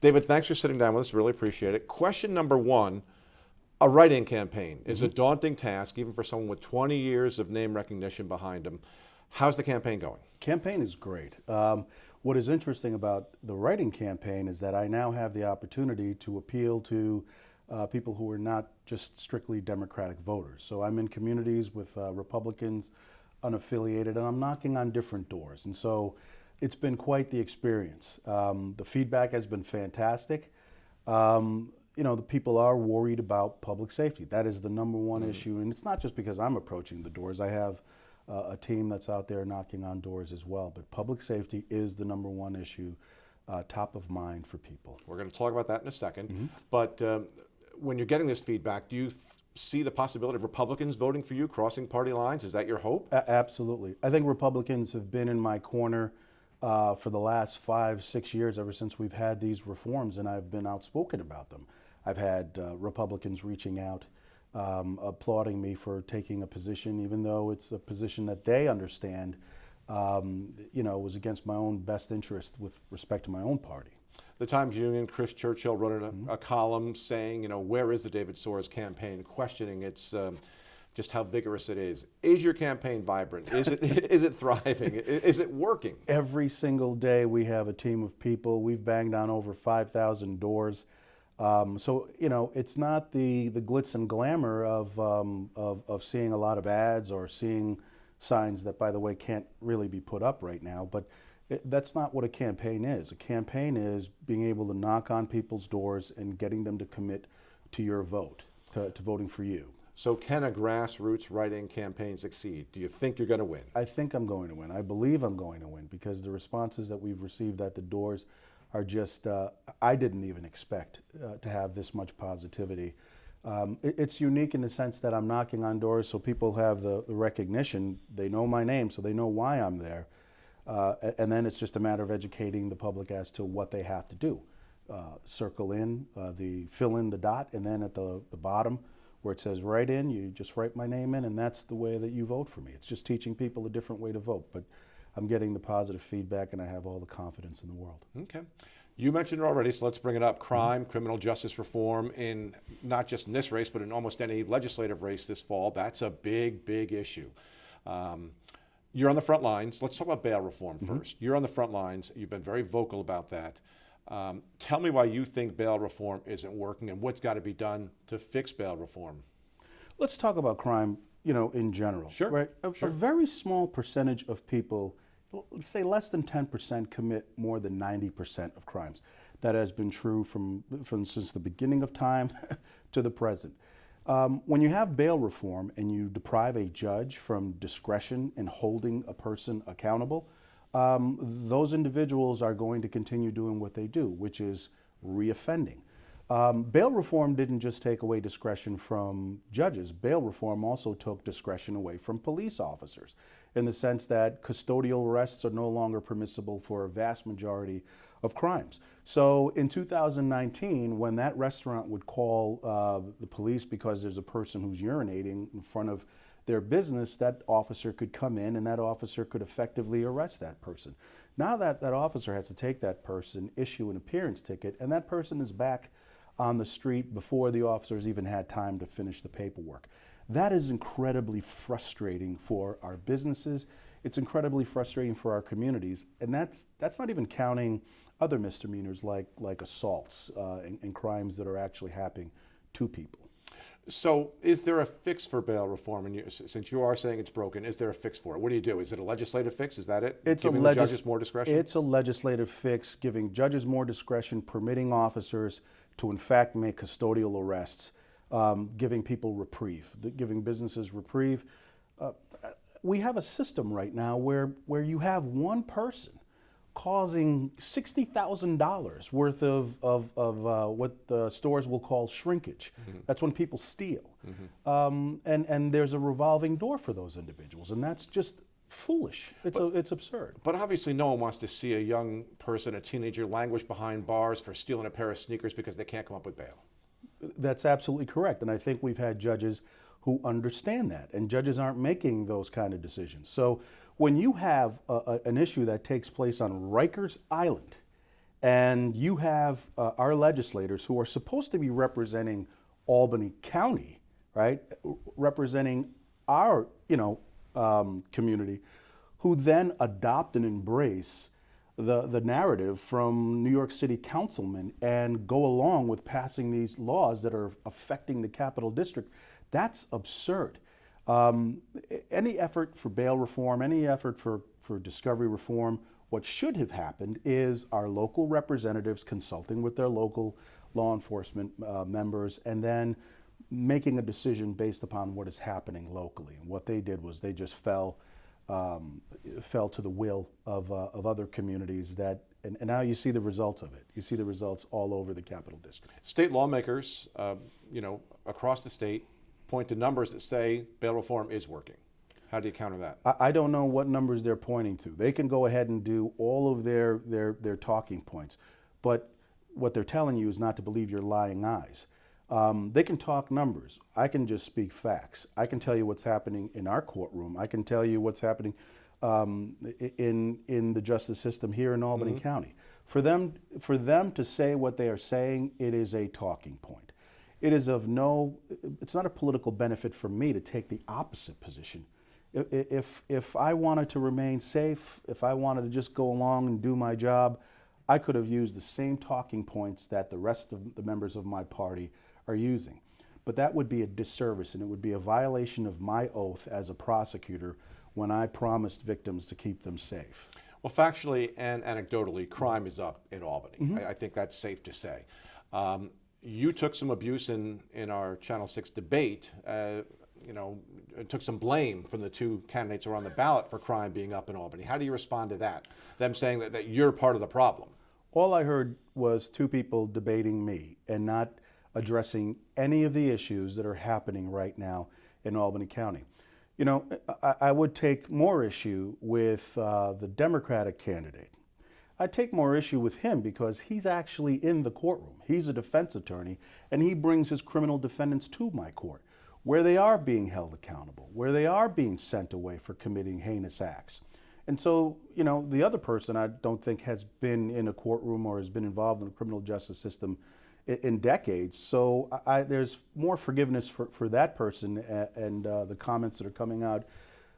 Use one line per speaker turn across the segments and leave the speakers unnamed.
David, thanks for sitting down with us. Really appreciate it. Question number one, a write-in campaign is a daunting task, even for someone with 20 years of name recognition behind them. How's the campaign going?
Campaign is great. What is interesting about the writing campaign is that I now have the opportunity to appeal to people who are not just strictly Democratic voters. So I'm in communities with Republicans, unaffiliated, and I'm knocking on different doors. And so it's been quite the experience. The feedback has been fantastic. The people are worried about public safety. That is the number one issue. And it's not just because I'm approaching the doors. I have a team that's out there knocking on doors as well. But public safety is the number one issue, top of mind for people.
We're going to talk about that in a second. But when you're getting this feedback, do you see the possibility of Republicans voting for you, crossing party lines? Is that your hope?
Absolutely. I think Republicans have been in my corner for the last 5-6 years, ever since we've had these reforms, and I've been outspoken about them. I've had Republicans reaching out, applauding me for taking a position, even though it's a position that they understand, was against my own best interest with respect to my own party.
The Times-Union, Chris Churchill wrote a column saying, where is the David Soares campaign, questioning its just how vigorous it is. Is your campaign vibrant? Is it thriving? Is it working?
Every single day we have a team of people. We've banged on over 5,000 doors. It's not the glitz and glamour of seeing a lot of ads or seeing signs that, by the way, can't really be put up right now. But that's not what a campaign is. A campaign is being able to knock on people's doors and getting them to commit to your vote, to voting for you.
So can a grassroots write-in campaign succeed? Do you think you're going to win?
I think I'm going to win. I believe I'm going to win because the responses that we've received at the doors are just, I didn't even expect to have this much positivity. It's unique in the sense that I'm knocking on doors so people have the recognition. They know my name, so they know why I'm there. And then it's just a matter of educating the public as to what they have to do. Circle in, fill in the dot, and then at the bottom where it says write in, you just write my name in, and that's the way that you vote for me. It's just teaching people a different way to vote. But I'm getting the positive feedback, and I have all the confidence in the world.
Okay. You mentioned it already, so let's bring it up. Crime, criminal justice reform, in not just in this race, but in almost any legislative race this fall. That's a big, big issue. You're on the front lines. Let's talk about bail reform first. You're on the front lines. You've been very vocal about that. Tell me why you think bail reform isn't working and what's got to be done to fix bail reform.
Let's talk about crime, in general.
Sure.
Right? A very small percentage of people, let's say less than 10%, commit more than 90% of crimes. That has been true from since the beginning of time to the present. When you have bail reform and you deprive a judge from discretion in holding a person accountable, those individuals are going to continue doing what they do, which is reoffending. Bail reform didn't just take away discretion from judges. Bail reform also took discretion away from police officers, in the sense that custodial arrests are no longer permissible for a vast majority of crimes. So in 2019, when that restaurant would call the police because there's a person who's urinating in front of their business, that officer could come in and that officer could effectively arrest that person. Now that officer has to take that person, issue an appearance ticket, and that person is back on the street before the officers even had time to finish the paperwork. That is incredibly frustrating for our businesses. It's incredibly frustrating for our communities, and that's not even counting other misdemeanors like assaults and crimes that are actually happening to people.
So is there a fix for bail reform? And since you are saying it's broken, is there a fix for it? What do you do? Is it a legislative fix? Is that it? Giving the judges more discretion?
It's a legislative fix, giving judges more discretion, permitting officers to in fact make custodial arrests, giving people reprieve, giving businesses reprieve. We have a system right now where you have one person causing $60,000 worth of what the stores will call shrinkage. That's when people steal. And there's a revolving door for those individuals, and that's just foolish. It's absurd.
But obviously no one wants to see a young person, a teenager, languish behind bars for stealing a pair of sneakers because they can't come up with bail.
That's absolutely correct, and I think we've had judges who understand that, and judges aren't making those kind of decisions. So when you have an issue that takes place on Rikers Island, And you have our legislators who are supposed to be representing Albany County, right? Representing our, community, who then adopt and embrace the narrative from New York City councilmen and go along with passing these laws that are affecting the Capital District. That's absurd. Any effort for bail reform, any effort for discovery reform, what should have happened is our local representatives consulting with their local law enforcement members and then making a decision based upon what is happening locally. And what they did was they just fell to the will of other communities that, and now you see the results of it. You see the results all over the Capital District.
State lawmakers, across the state point to numbers that say bail reform is working. How do you counter that?
I don't know what numbers they're pointing to. They can go ahead and do all of their talking points, but what they're telling you is not to believe your lying eyes. They can talk numbers. I can just speak facts. I can tell you what's happening in our courtroom. I can tell you what's happening in the justice system here in Albany County. For them to say what they are saying, it is a talking point. It is it's not a political benefit for me to take the opposite position. If I wanted to remain safe, if I wanted to just go along and do my job, I could have used the same talking points that the rest of the members of my party are using. But that would be a disservice, and it would be a violation of my oath as a prosecutor when I promised victims to keep them safe.
Well, factually and anecdotally, crime is up in Albany. I think that's safe to say. You took some abuse in our Channel 6 debate, took some blame from the two candidates who are on the ballot for crime being up in Albany. How do you respond to that? Them saying that you're part of the problem.
All I heard was two people debating me and not addressing any of the issues that are happening right now in Albany County. I would take more issue with the Democratic candidate. I'd take more issue with him because he's actually in the courtroom. He's a defense attorney, and he brings his criminal defendants to my court, where they are being held accountable, where they are being sent away for committing heinous acts. And so, the other person I don't think has been in a courtroom or has been involved in the criminal justice system in decades. So there's more forgiveness for that person and the comments that are coming out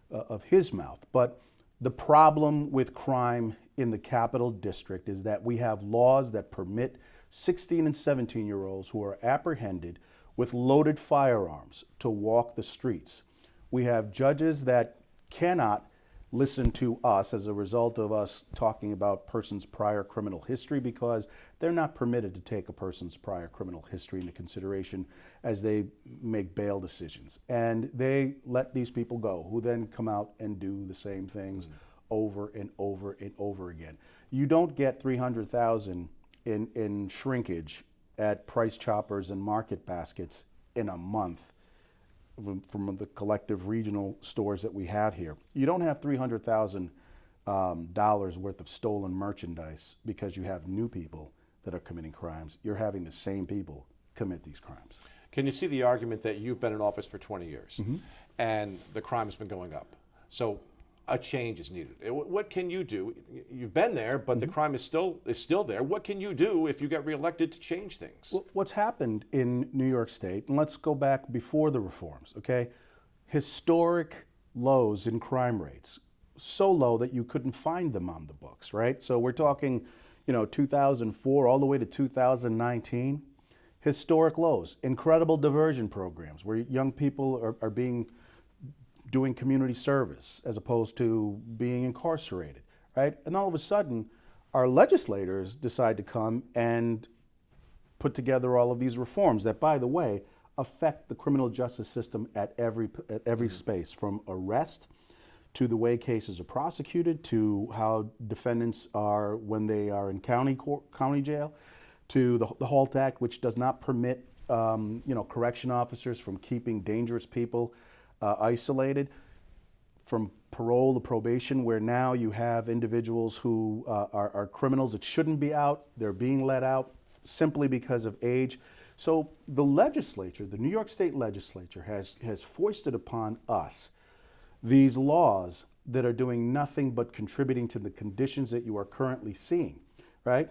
of his mouth. But the problem with crime in the Capital District is that we have laws that permit 16 and 17-year-olds who are apprehended with loaded firearms to walk the streets. We have judges that cannot listen to us as a result of us talking about person's prior criminal history because they're not permitted to take a person's prior criminal history into consideration as they make bail decisions. And they let these people go, who then come out and do the same things over and over and over again. You don't get $300,000 in shrinkage at Price Choppers and Market Baskets in a month from the collective regional stores that we have here. You don't have $300,000 worth of stolen merchandise because you have new people that are committing crimes. You're having the same people commit these crimes.
Can you see the argument that you've been in office for 20 years and the crime has been going up? So a change is needed. What can you do? You've been there, but the crime is still there. What can you do if you get reelected to change things?
Well, what's happened in New York State, and let's go back before the reforms, okay? Historic lows in crime rates, so low that you couldn't find them on the books, right? So we're talking, 2004 all the way to 2019, historic lows, incredible diversion programs where young people are doing community service as opposed to being incarcerated, right? And all of a sudden, our legislators decide to come and put together all of these reforms that, by the way, affect the criminal justice system at every space, from arrest to the way cases are prosecuted, to how defendants are when they are in county jail, to the HALT Act, which does not permit correction officers from keeping dangerous people isolated, from parole to probation, where now you have individuals who are criminals that shouldn't be out. They're being let out simply because of age. So the legislature, the New York State legislature, has foisted upon us these laws that are doing nothing but contributing to the conditions that you are currently seeing, right?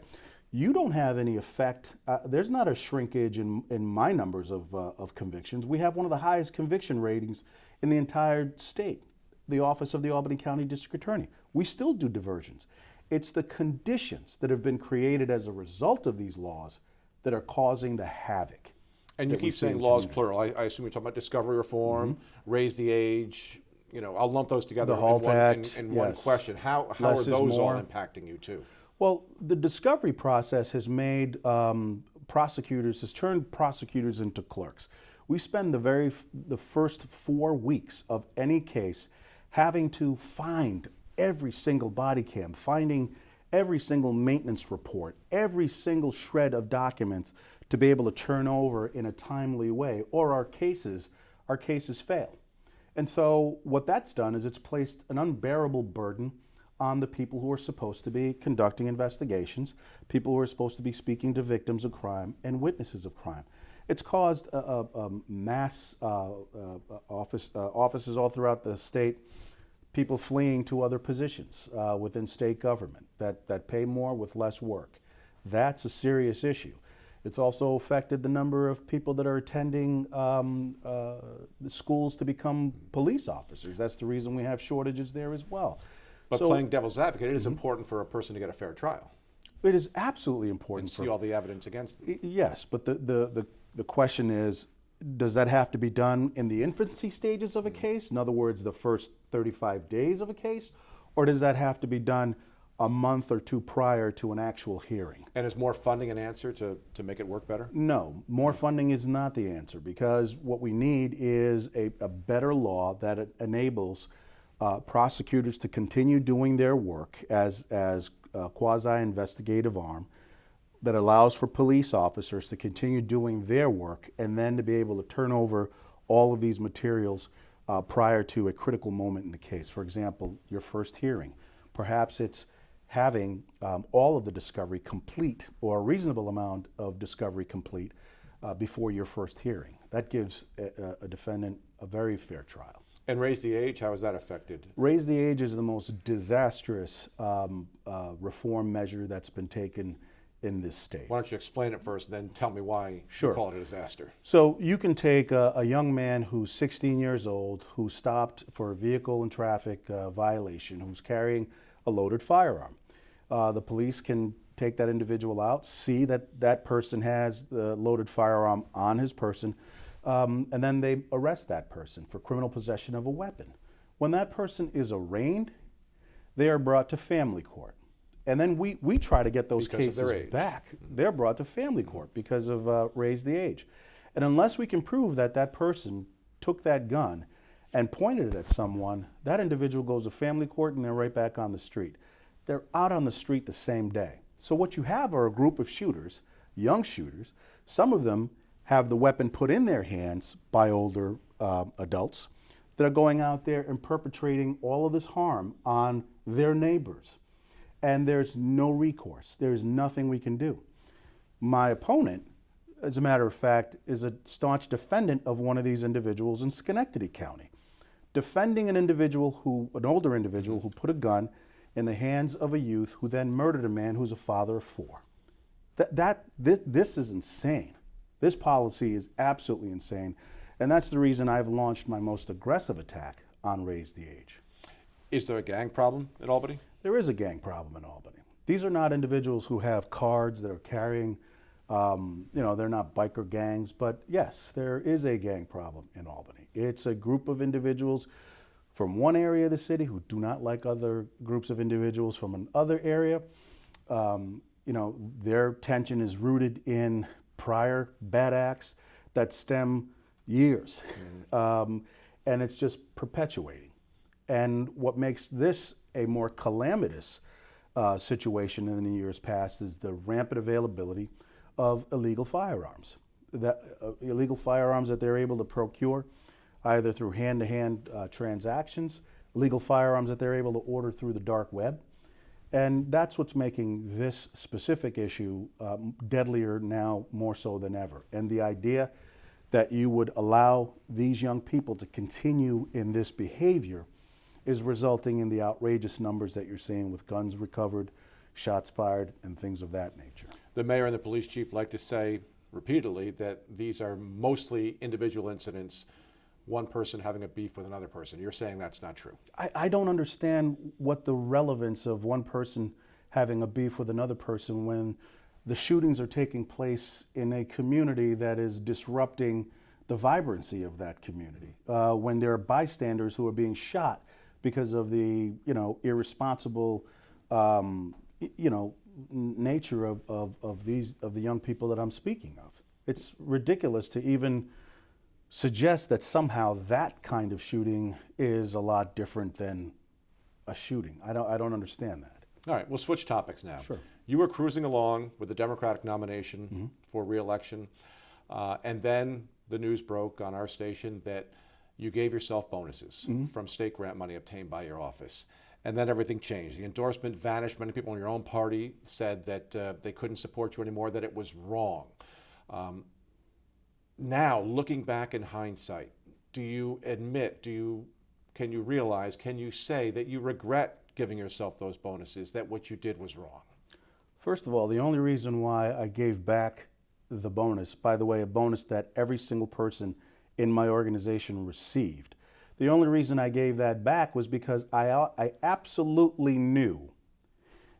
you don't have any effect. There's not a shrinkage in my numbers of convictions. We have one of the highest conviction ratings in the entire state, the Office of the Albany County District Attorney. We still do diversions. It's the conditions that have been created as a result of these laws that are causing the havoc.
And you
that we
keep
see in
saying
the
laws
community.
plural. I assume you're talking about discovery reform, raise the age. I'll lump those together
The HALT Act,
in one
yes.
question. How
Less
are
is
those all
more.
impacting you too?
Well, the discovery process has made has turned prosecutors into clerks. We spend the first 4 weeks of any case having to find every single body cam, finding every single maintenance report, every single shred of documents to be able to turn over in a timely way, or our cases fail. And so what that's done is it's placed an unbearable burden on the people who are supposed to be conducting investigations, people who are supposed to be speaking to victims of crime and witnesses of crime. It's caused mass offices all throughout the state, people fleeing to other positions within state government that pay more with less work. That's a serious issue. It's also affected the number of people that are attending the schools to become police officers. That's the reason we have shortages there as well.
But
So
playing devil's advocate, it is important for a person to get a fair trial
it is absolutely
and
important
see all the evidence against them.
Yes, but the question is, does that have to be done in the infancy stages of a case? In other words, the first 35 days of a case? Or does that have to be done a month or two prior to an actual hearing?
And is more funding an answer to make it work better?
No, more funding is not the answer, because what we need is a better law that enables prosecutors to continue doing their work as a quasi-investigative arm, that allows for police officers to continue doing their work and then to be able to turn over all of these materials prior to a critical moment in the case. For example, your first hearing. Perhaps it's having all of the discovery complete, or a reasonable amount of discovery complete before your first hearing. That gives a defendant a very fair trial.
And raise the age, how is that affected?
Raise the age is the most disastrous reform measure that's been taken in this state.
Why don't you explain it first, then tell me why
Sure.
you call it a disaster?
So you can take a young man who's 16 years old, who stopped for a vehicle and traffic violation, who's carrying a loaded firearm. The police can take that individual out, see that that person has the loaded firearm on his person, and then they arrest that person for criminal possession of a weapon. When that person is arraigned, they are brought to family court. And then we try to get those
Because of their
cases
age.
back. They're brought to family court because of raise the age. And unless we can prove that that person took that gun and pointed it at someone, that individual goes to family court and they're right back on the street. They're out on the street the same day. So what you have are a group of shooters, young shooters. Some of them have the weapon put in their hands by older adults that are going out there and perpetrating all of this harm on their neighbors. And there's no recourse. There's nothing we can do. My opponent, as a matter of fact, is a staunch defendant of one of these individuals in Schenectady County, defending an older individual who put a gun in the hands of a youth who then murdered a man who's a father of 4. This is insane. This policy is absolutely insane. And that's the reason I've launched my most aggressive attack on Raise the Age.
Is there a gang problem in Albany?
There is a gang problem in Albany. These are not individuals who have cards that are carrying, they're not biker gangs, but yes, there is a gang problem in Albany. It's a group of individuals from one area of the city who do not like other groups of individuals from another area. Their tension is rooted in prior bad acts that stem years, and it's just perpetuating. And what makes this a more calamitous situation than in years past is the rampant availability of illegal firearms. Illegal firearms that they're able to procure either through hand-to-hand transactions, illegal firearms that they're able to order through the dark web. And that's what's making this specific issue deadlier now more so than ever. And the idea that you would allow these young people to continue in this behavior is resulting in the outrageous numbers that you're seeing with guns recovered. shots fired, and things of that nature.
The mayor and the police chief like to say repeatedly that these are mostly individual incidents, one person having a beef with another person. You're saying that's not true.
I don't understand what the relevance of one person having a beef with another person when the shootings are taking place in a community that is disrupting the vibrancy of that community, when there are bystanders who are being shot because of the irresponsible nature of the young people that I'm speaking of. It's ridiculous to even suggest that somehow that kind of shooting is a lot different than a shooting. I don't understand that.
All right, we'll switch topics now.
Sure.
You were cruising along with the Democratic nomination for re-election, and then the news broke on our station that you gave yourself bonuses from state grant money obtained by your office. And then everything changed. The endorsement vanished. Many people in your own party said that they couldn't support you anymore, that it was wrong. Now, looking back in hindsight, do you admit, can you realize, can you say that you regret giving yourself those bonuses, that what you did was wrong?
First of all, the only reason why I gave back the bonus, by the way, a bonus that every single person in my organization received, the only reason I gave that back was because I absolutely knew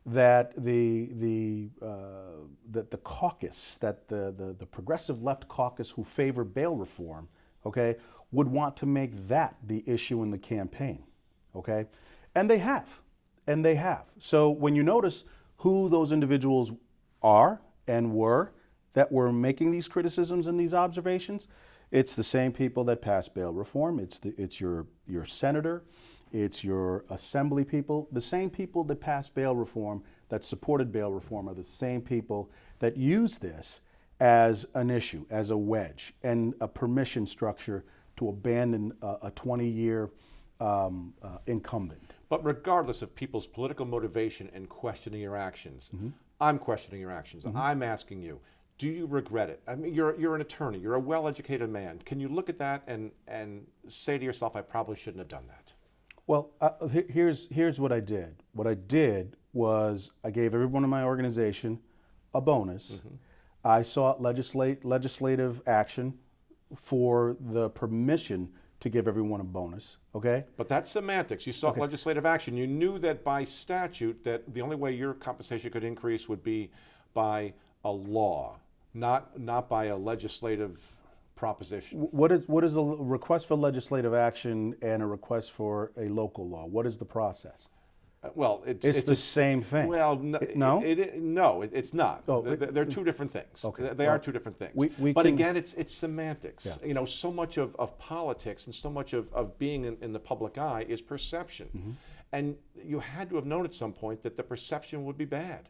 that the caucus, that the progressive left caucus who favor bail reform, okay, would want to make that the issue in the campaign, okay, and they have. So when you notice who those individuals are and were that were making these criticisms and these observations, it's the same people that passed bail reform. It's your senator, it's your assembly people. The same people that passed bail reform, that supported bail reform, are the same people that use this as an issue, as a wedge, and a permission structure to abandon a 20-year incumbent.
But regardless of people's political motivation and questioning your actions, I'm questioning your actions. I'm asking you, do you regret it? I mean, you're an attorney. You're a well-educated man. Can you look at that and say to yourself, I probably shouldn't have done that?
Well, here's what I did. What I did was I gave everyone in my organization a bonus. I sought legislative action for the permission to give everyone a bonus, okay?
But that's semantics. You sought legislative action. You knew that by statute that the only way your compensation could increase would be by a law, not by a legislative proposition.
What is a request for legislative action and a request for a local law? What is the process?
Well,
it's the same thing.
Well,
no,
it's not.
Oh,
they're two different things.
Okay.
They are two different things. But again, it's semantics.
Yeah.
You know, so much of politics and so much of being in the public eye is perception. And you had to have known at some point that the perception would be bad.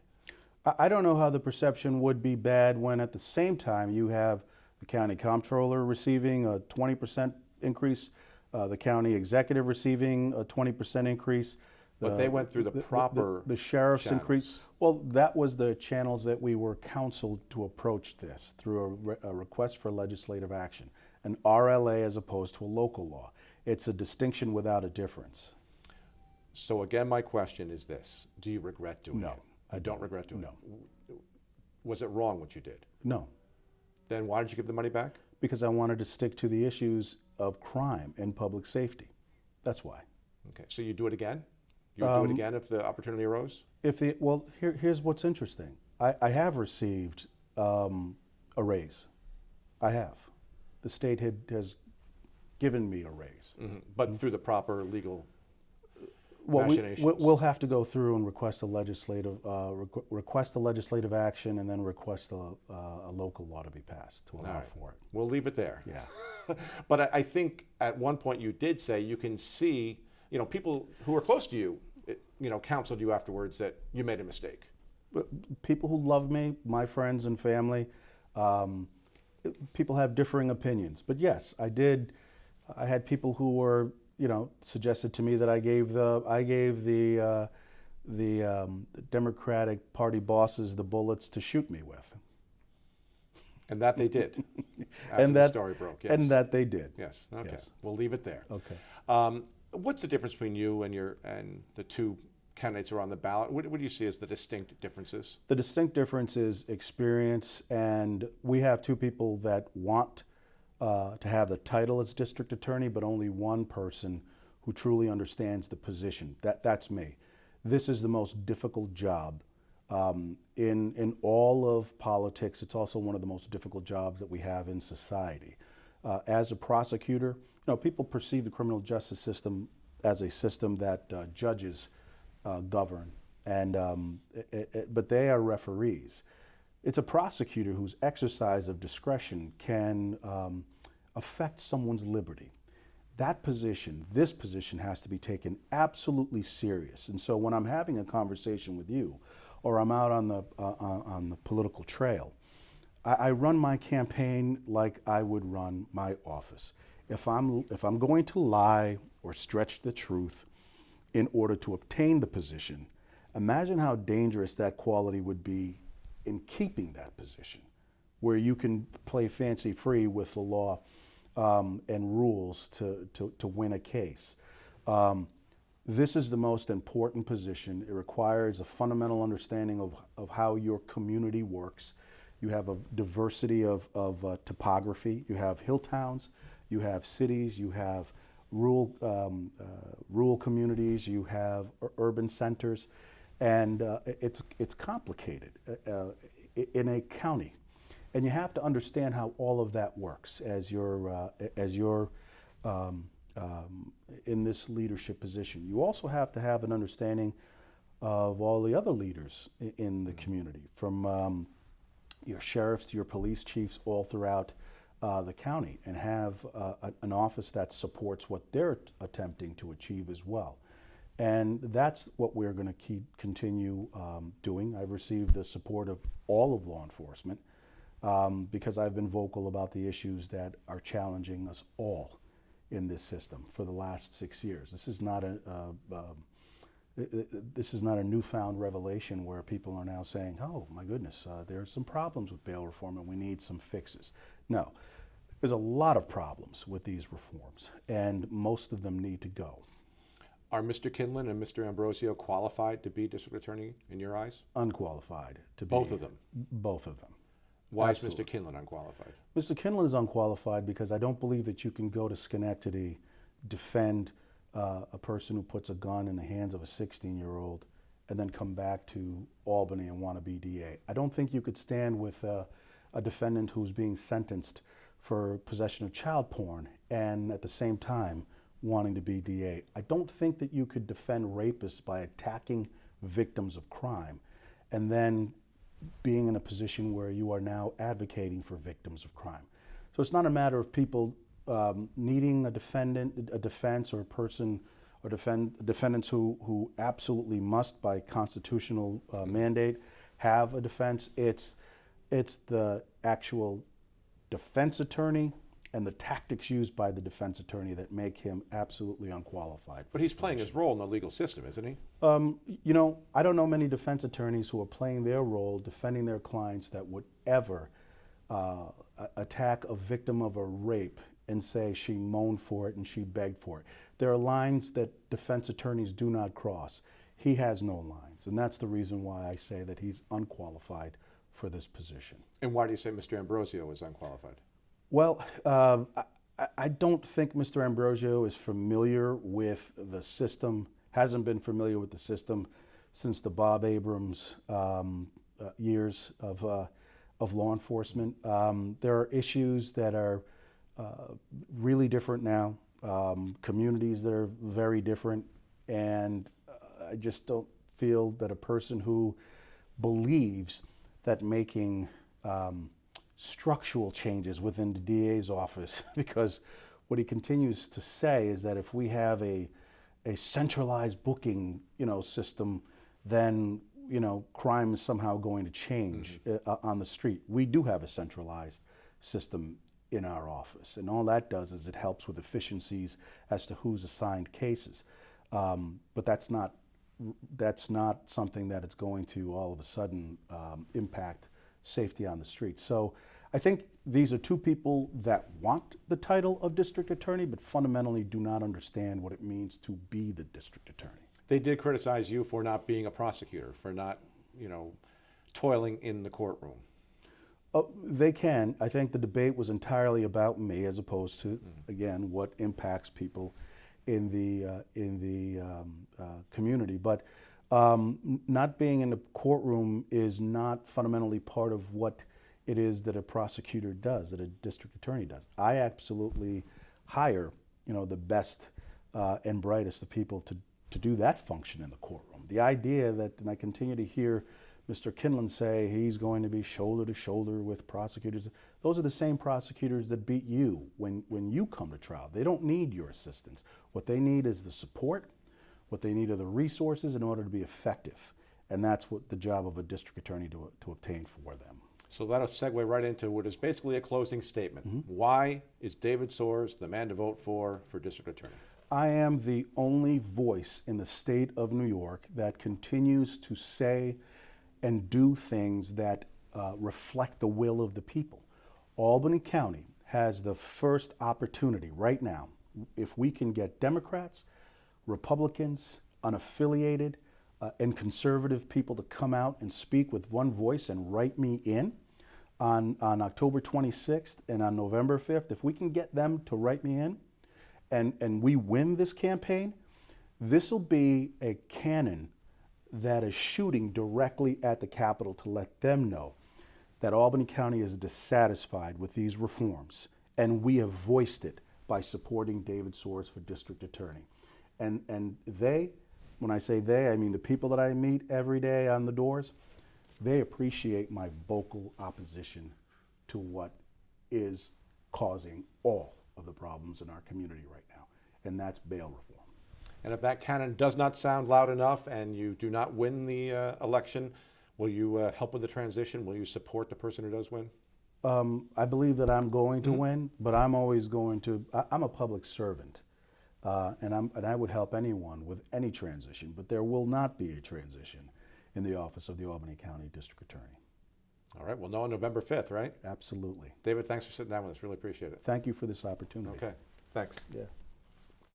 I don't know how the perception would be bad when at the same time you have the county comptroller receiving a 20% increase, the county executive receiving a 20% increase.
But they went through the proper
the sheriff's
channels.
increase. Well, that was the channels that we were counseled to approach this through a request for legislative action, an RLA as opposed to a local law. It's a distinction without a difference.
So again, my question is this: do you regret doing it?
No, I
don't regret doing
No.
it. Was it wrong what you did?
No,
Then why did you give the money back?
because I wanted to stick to the issues of crime and public safety. That's why.
Okay, so you do it again? You would do it again if the opportunity arose?
Here's what's interesting. I have received a raise. I have. The state has given me a raise.
But through the proper legal
Well,
machinations?
we'll have to go through and request a legislative action, and then request a local law to be passed to allow for it.
We'll leave it there.
Yeah.
But I think at one point you did say you can see, people who are close to you, counseled you afterwards that you made a mistake.
People who love me, my friends and family, people have differing opinions. But yes, I did. I had people who were, suggested to me that I gave the Democratic Party bosses the bullets to shoot me with.
And that they did. After the story broke. Yes.
And that they did.
Yes. Okay.
Yes.
We'll leave it there.
Okay.
What's the difference between you and the two candidates are on the ballot? What do you see as the distinct differences?
The distinct difference is experience, and we have two people that want to have the title as district attorney, but only one person who truly understands the position. That's me. This is the most difficult job in all of politics. It's also one of the most difficult jobs that we have in society. As a prosecutor, people perceive the criminal justice system as a system that judges govern, and but they are referees. It's a prosecutor whose exercise of discretion can affect someone's liberty. This position has to be taken absolutely serious. And so when I'm having a conversation with you, or I'm out on the political trail, I run my campaign like I would run my office. If I'm going to lie or stretch the truth in order to obtain the position, imagine how dangerous that quality would be in keeping that position, where you can play fancy free with the law and rules to win a case. This is the most important position. It requires a fundamental understanding of how your community works. You have a diversity of topography. You have hill towns, you have cities, you have rural communities, you have urban centers, and it's complicated in a county. And you have to understand how all of that works as you're in this leadership position. You also have to have an understanding of all the other leaders in the community, from your sheriffs to your police chiefs all throughout the county, and have an office that supports what they're attempting to achieve as well. And that's what we're going to continue doing. I've received the support of all of law enforcement because I've been vocal about the issues that are challenging us all in this system for the last 6 years. This is not a newfound revelation where people are now saying, "Oh my goodness, there are some problems with bail reform and we need some fixes." No, there's a lot of problems with these reforms, and most of them need to go.
Are Mr. Kinlan and Mr. Ambrosio qualified to be district attorney in your eyes?
Unqualified to be.
Both of them?
Both of them.
Why
Absolutely.
is Mr. Kinlan unqualified?
Mr. Kinlan is unqualified because I don't believe that you can go to Schenectady, defend a person who puts a gun in the hands of a 16-year-old, and then come back to Albany and want to be DA. I don't think you could stand with a defendant who's being sentenced for possession of child porn and at the same time wanting to be DA. I don't think that you could defend rapists by attacking victims of crime and then being in a position where you are now advocating for victims of crime. So it's not a matter of people needing a defense, or a person, or defendants who absolutely must, by constitutional mandate, have a defense. It's the actual defense attorney and the tactics used by the defense attorney that make him absolutely unqualified.
But he's playing his role in the legal system, isn't he?
I don't know many defense attorneys who are playing their role, defending their clients, that would ever attack a victim of a rape and say she moaned for it and she begged for it. There are lines that defense attorneys do not cross. He has no lines, and that's the reason why I say that he's unqualified for this position.
And why do you say Mr. Ambrosio is unqualified?
Well, I don't think Mr. Ambrosio is familiar with the system, hasn't been familiar with the system since the Bob Abrams years of law enforcement. There are issues that are really different now, communities that are very different, and I just don't feel that a person who believes that making structural changes within the DA's office, because what he continues to say is that if we have a centralized booking system, then crime is somehow going to change on the street. We do have a centralized system in our office, and all that does is it helps with efficiencies as to who's assigned cases. But that's not something that it's going to all of a sudden impact safety on the street. So I think these are two people that want the title of district attorney, but fundamentally do not understand what it means to be the district attorney.
They did criticize you for not being a prosecutor, for not, toiling in the courtroom.
Oh, they can. I think the debate was entirely about me, as opposed to, again, what impacts people in the community. But not being in the courtroom is not fundamentally part of what it is that a prosecutor does, that a district attorney does. I absolutely hire, the best and brightest of people to do that function in the courtroom. The idea that, and I continue to hear Mr. Kinlan say he's going to be shoulder to shoulder with prosecutors. Those are the same prosecutors that beat you when you come to trial. They don't need your assistance. What they need is the support. What they need are the resources in order to be effective. And that's what the job of a district attorney to obtain for them.
So that'll segue right into what is basically a closing statement. Why is David Soares the man to vote for district attorney?
I am the only voice in the state of New York that continues to say and do things that reflect the will of the people. Albany County has the first opportunity right now. If we can get Democrats, Republicans, unaffiliated, and conservative people to come out and speak with one voice and write me in on October 26th and on November 5th, if we can get them to write me in and we win this campaign, this will be a cannon that is shooting directly at the Capitol to let them know that Albany County is dissatisfied with these reforms, and we have voiced it by supporting David Soares for district attorney. And they, when I say they, I mean the people that I meet every day on the doors, they appreciate my vocal opposition to what is causing all of the problems in our community right now, and that's bail reform.
And if that cannon does not sound loud enough and you do not win the election, will you help with the transition? Will you support the person who does win?
I believe that I'm going to win, but I'm always going to, I'm a public servant, and I would help anyone with any transition, but there will not be a transition in the office of the Albany County District Attorney.
All right, we'll know on November 5th, right?
Absolutely.
David, thanks for sitting down with us. Really appreciate it.
Thank you for this opportunity.
Okay, thanks.
Yeah.